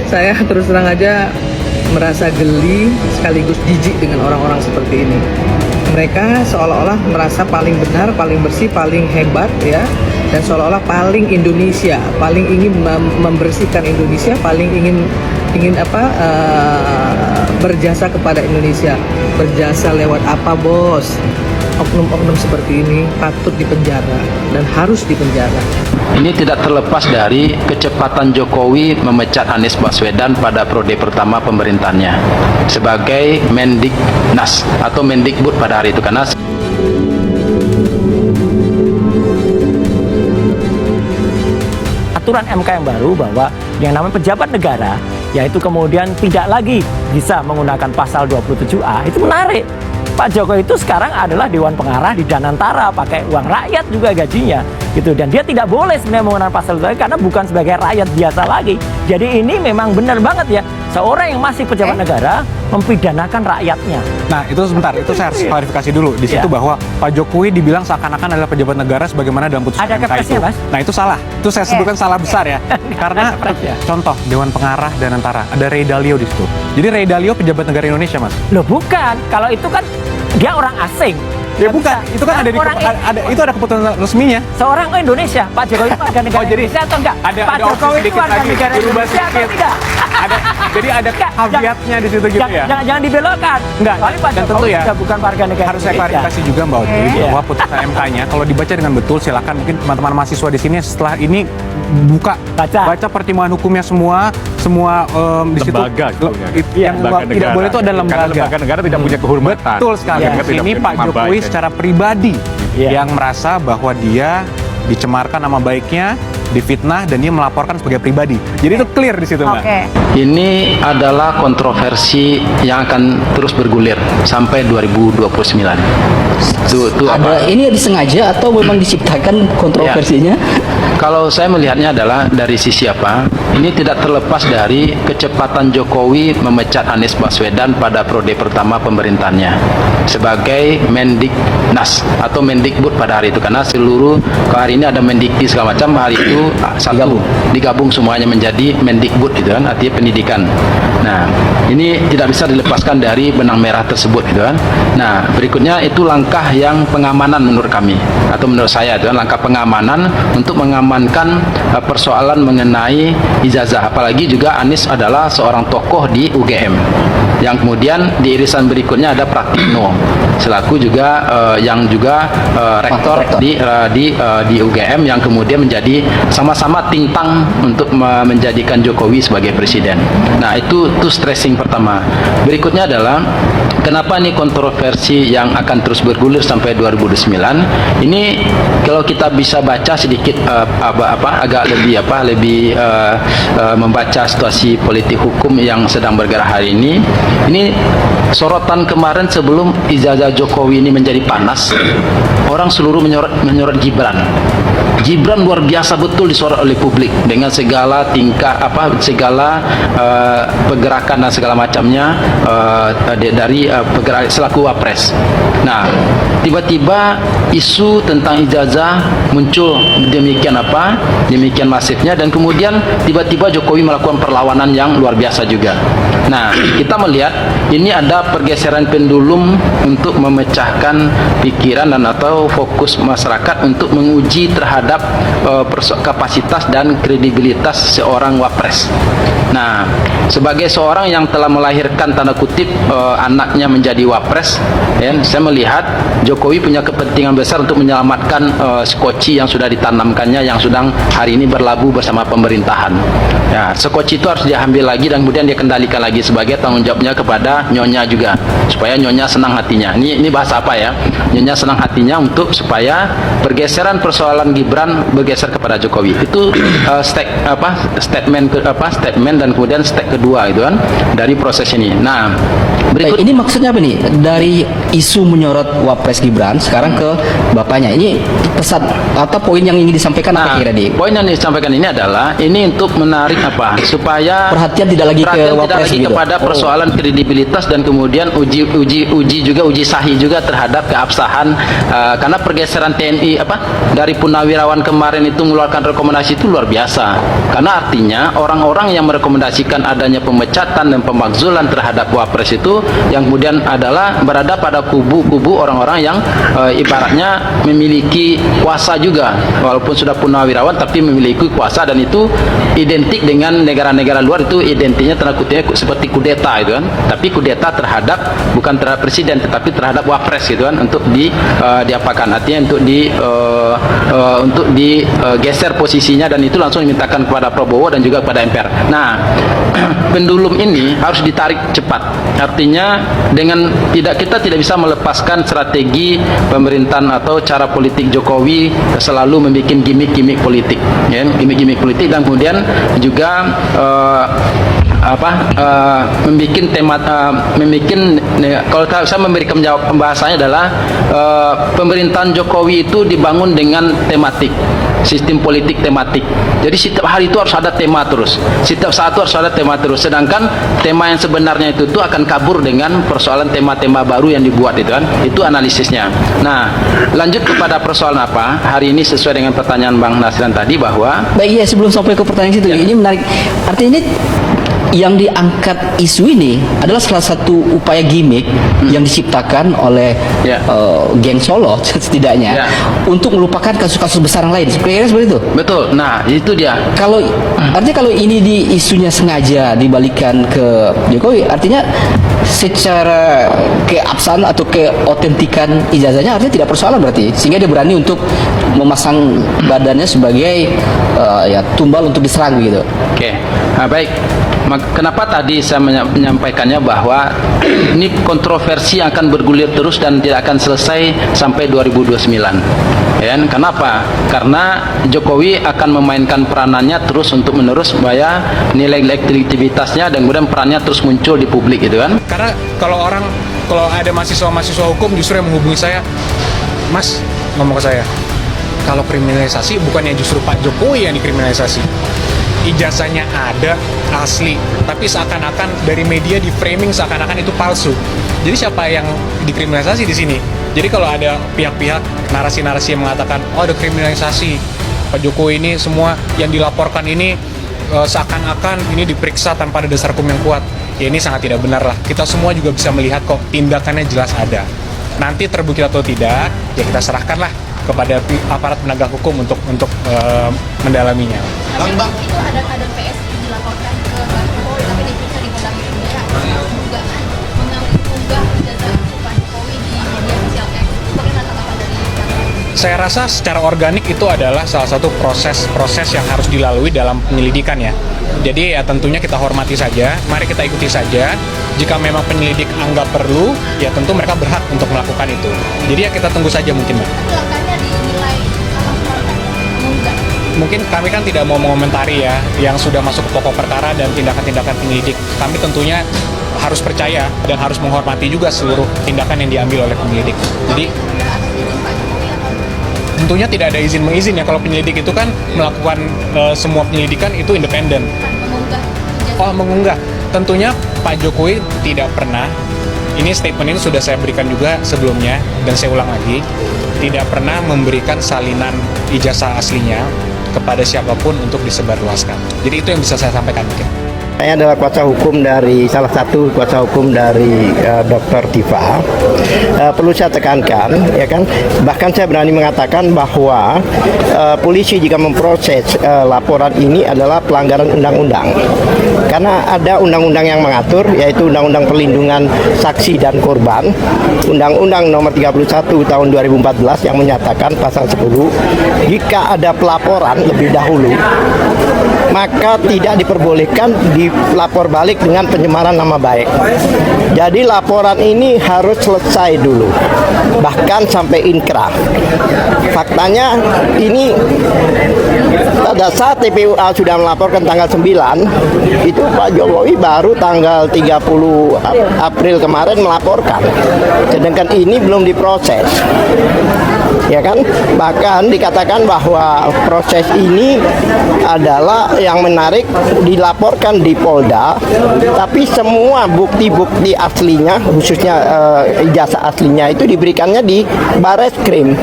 Saya terus terang aja merasa geli sekaligus jijik dengan orang-orang seperti ini. Mereka seolah-olah merasa paling benar, paling bersih, paling hebat ya, dan seolah-olah paling Indonesia, paling ingin membersihkan Indonesia, paling ingin berjasa kepada Indonesia. Berjasa lewat apa, bos? Oknum-oknum seperti ini patut dipenjara dan harus dipenjara. Ini tidak terlepas dari kecepatan Jokowi memecat Anies Baswedan pada periode pertama pemerintahannya sebagai Mendiknas atau Mendikbud pada hari itu, karena aturan MK yang baru bahwa yang namanya pejabat negara yaitu kemudian tidak lagi bisa menggunakan pasal 27A itu menarik. Pak Jokowi itu sekarang adalah Dewan Pengarah di Danantara, pakai uang rakyat juga gajinya gitu, dan dia tidak boleh sebenarnya menggunakan pasal itu karena bukan sebagai rakyat biasa lagi. Jadi ini memang benar banget ya, seorang yang masih pejabat negara mempidanakan rakyatnya. Nah itu sebentar, itu saya harus klarifikasi dulu di situ bahwa Pak Jokowi dibilang seakan-akan adalah pejabat negara sebagaimana dalam putusan Ada MK kepresnya, itu. Mas? Nah itu salah, itu saya sebutkan salah besar ya. Karena contoh Dewan Pengarah Danantara ada Ray Dalio di situ. Jadi Ray Dalio pejabat negara Indonesia, Mas? Loh bukan, kalau itu kan dia orang asing. Ya bukan, itu kan ada di itu ada keputusan resminya. Seorang Indonesia, Pak Jokowi itu warga negara jadi Indonesia atau enggak? ada Pak opsi Jokowi itu sedikit warga lagi, negara dirubah Indonesia atau sedikit. tidak? Jadi ada caveatnya di situ gitu ya. Jangan dibelokkan. Enggak, Soalnya Pak dan tentu Jokowi ya, sudah bukan warga negara harus saya Indonesia. klarifikasi juga Mbak Audrey bahwa putusan MK-nya kalau dibaca dengan betul, silakan mungkin teman-teman mahasiswa di sini setelah ini baca pertimbangan hukumnya semua di situ lembaga gitu ya. yang tidak boleh itu adalah Karena lembaga. lembaga negara tidak punya kehormatan. Betul sekali. Ya. Di sini Pak Jokowi secara pribadi yang merasa bahwa dia dicemarkan nama baiknya, difitnah, dan dia melaporkan sebagai pribadi. Jadi itu clear di situ, Mbak. ini adalah kontroversi yang akan terus bergulir sampai 2029. Itu apa? Ini disengaja atau memang diciptakan kontroversinya? Kalau saya melihatnya adalah dari sisi apa? Ini tidak terlepas dari kecepatan Jokowi memecat Anies Baswedan pada periode pertama pemerintahannya sebagai Mendiknas atau Mendikbud pada hari itu, karena seluruh hari ini ada Mendikti segala macam, hari itu satu digabung semuanya menjadi Mendikbud gitu kan, artinya pendidikan. Nah, ini tidak bisa dilepaskan dari benang merah tersebut gitu kan. Nah, berikutnya itu langkah yang pengamanan menurut kami atau menurut saya itu kan, langkah pengamanan untuk mengamankan persoalan mengenai ijazah, apalagi juga Anies adalah seorang tokoh di UGM yang kemudian di irisan berikutnya ada Pratikno selaku juga yang juga rektor di UGM yang kemudian menjadi sama-sama tintang untuk menjadikan Jokowi sebagai presiden. Nah itu stressing pertama. Berikutnya adalah kenapa ini kontroversi yang akan terus bergulir sampai 2029. Ini kalau kita bisa baca sedikit agak lebih membaca situasi politik hukum yang sedang bergerak hari ini. Ini sorotan kemarin sebelum ijazah Jokowi ini menjadi panas, orang seluruh menyorot Gibran. Gibran luar biasa betul disorot oleh publik dengan segala tingkah pergerakan dan segala macamnya dari pergerakan selaku wapres. Nah, tiba-tiba isu tentang ijazah muncul demikian masifnya, dan kemudian tiba-tiba Jokowi melakukan perlawanan yang luar biasa juga. Nah, kita melihat ini ada pergeseran pendulum untuk memecahkan pikiran dan atau fokus masyarakat untuk menguji terhadap kapasitas dan kredibilitas seorang wapres. Nah, sebagai seorang yang telah melahirkan tanda kutip anaknya menjadi wapres, saya melihat Jokowi punya kepentingan besar untuk menyelamatkan skoci yang sudah ditanamkannya, yang sedang hari ini berlabuh bersama pemerintahan. Ya, skoci itu harus diambil lagi dan kemudian dia kendalikan lagi sebagai tanggung jawabnya kepada Nyonya juga, supaya Nyonya senang hatinya. Ini bahasa apa ya? Nyonya senang hatinya untuk supaya pergeseran persoalan Gibran bergeser kepada Jokowi. Itu statement dan kemudian kedua gitu kan dari proses ini. Nah, berikut Ini maksudnya apa nih? Dari isu menyorot Wapres Gibran sekarang ke bapaknya. Ini pesan atau poin yang ingin disampaikan apa kira di? Poin yang disampaikan ini adalah ini untuk menarik apa? Supaya Perhatian tidak lagi ke Wapres gitu. kepada persoalan kredibilitas dan kemudian uji sahih juga terhadap keabsahan karena pergeseran TNI dari Purnawirawan kemarin itu mengeluarkan rekomendasi itu luar biasa. Karena artinya orang-orang yang merekomendasikan adanya pemecatan dan pemakzulan terhadap Wapres itu yang kemudian adalah berada pada kubu-kubu orang-orang yang ibaratnya memiliki kuasa juga, walaupun sudah Purnawirawan tapi memiliki kuasa, dan itu identik dengan negara-negara luar, itu identiknya tanda kutipnya seperti kudeta gitu kan, tapi kudeta bukan terhadap presiden tetapi terhadap Wapres gitu kan, untuk diapakan, artinya untuk digeser posisinya, dan itu langsung dimintakan kepada Prabowo dan juga kepada MPR. Nah, pendulum ini harus ditarik cepat. Artinya kita tidak bisa melepaskan strategi pemerintahan atau cara politik Jokowi selalu membuat gimmick-gimmick politik, ya, gimmick-gimmick politik, dan kemudian juga kalau saya memberikan pembahasannya adalah pemerintahan Jokowi itu dibangun dengan tematik, sistem politik tematik. Jadi setiap hari itu harus ada tema terus, setiap saat itu harus ada tema terus, sedangkan tema yang sebenarnya itu akan kabur dengan persoalan tema-tema baru yang dibuat itu kan, itu analisisnya. Nah, lanjut kepada persoalan apa hari ini sesuai dengan pertanyaan Bang Nasran tadi, bahwa Baik, ya, sebelum sampai ke pertanyaan situ, ini menarik. Artinya ini yang diangkat isu ini adalah salah satu upaya gimmick yang diciptakan oleh geng Solo setidaknya untuk melupakan kasus-kasus besar yang lain. Seperti itu. Betul. Nah, itu dia. Artinya kalau ini isunya sengaja dibalikan ke Jokowi, artinya secara keabsahan atau keotentikan ijazahnya artinya tidak persoalan berarti, sehingga dia berani untuk memasang badannya sebagai tumbal untuk diserang gitu. Oke. Nah, baik. Kenapa tadi saya menyampaikannya bahwa ini kontroversi yang akan bergulir terus dan tidak akan selesai sampai 2029. Ya, kenapa? Karena Jokowi akan memainkan peranannya terus untuk menerus supaya nilai elektabilitasnya dan kemudian perannya terus muncul di publik gitu kan. Karena kalau ada mahasiswa hukum justru yang menghubungi saya, Mas, ngomong ke saya, kalau kriminalisasi bukannya justru Pak Jokowi yang dikriminalisasi. Ijazahnya ada, asli, tapi seakan-akan dari media di framing seakan-akan itu palsu. Jadi siapa yang dikriminalisasi di sini? Jadi kalau ada pihak-pihak narasi-narasi yang mengatakan, oh ada kriminalisasi Pak Jokowi, ini semua yang dilaporkan ini seakan-akan ini diperiksa tanpa ada dasar hukum yang kuat. Ya ini sangat tidak benar lah. Kita semua juga bisa melihat kok tindakannya jelas ada. Nanti terbukti atau tidak, ya kita serahkanlah kepada aparat penegak hukum untuk mendalaminya. Bang, itu ada PS dilaporkan ke Pak Jokowi, tapi diperiksa di Polda Metro Jaya. Mengunggah ijazah Pak Jokowi di media sosial X. Bagaimana tanggapan dari Saya rasa secara organik itu adalah salah satu proses yang harus dilalui dalam penyelidikan ya. Jadi ya tentunya kita hormati saja, mari kita ikuti saja. Jika memang penyelidik anggap perlu, ya tentu mereka berhak untuk melakukan itu. Jadi ya kita tunggu saja mungkin, Mbak. langkahnya dinilai mengunggah? Mungkin kami kan tidak mau mengomentari ya yang sudah masuk ke pokok perkara dan tindakan-tindakan penyelidik. Kami tentunya harus percaya dan harus menghormati juga seluruh tindakan yang diambil oleh penyelidik. Jadi tentunya tidak ada izin mengizin ya, kalau penyelidik itu kan melakukan semua penyelidikan itu independen. Mengunggah. Tentunya Pak Jokowi tidak pernah, ini statement ini sudah saya berikan juga sebelumnya dan saya ulang lagi, tidak pernah memberikan salinan ijazah aslinya kepada siapapun untuk disebarluaskan. Jadi itu yang bisa saya sampaikan mungkin. Saya adalah salah satu kuasa hukum dari Dr. Diva. Perlu saya tekankan, ya kan, bahkan saya berani mengatakan bahwa polisi jika memproses laporan ini adalah pelanggaran undang-undang. Karena ada undang-undang yang mengatur, yaitu Undang-Undang Perlindungan Saksi dan Korban, Undang-Undang Nomor 31 Tahun 2014 yang menyatakan pasal 10, jika ada pelaporan lebih dahulu, maka tidak diperbolehkan dilapor balik dengan pencemaran nama baik. Jadi laporan ini harus selesai dulu, bahkan sampai inkrah. Faktanya ini pada saat TPUA sudah melaporkan tanggal 9, itu Pak Jokowi baru tanggal 30 April kemarin melaporkan. Sedangkan ini belum diproses. Ya kan? Bahkan dikatakan bahwa proses ini adalah yang menarik dilaporkan di Polda, tapi semua bukti-bukti aslinya, khususnya ijazah aslinya itu diberikannya di Bareskrim.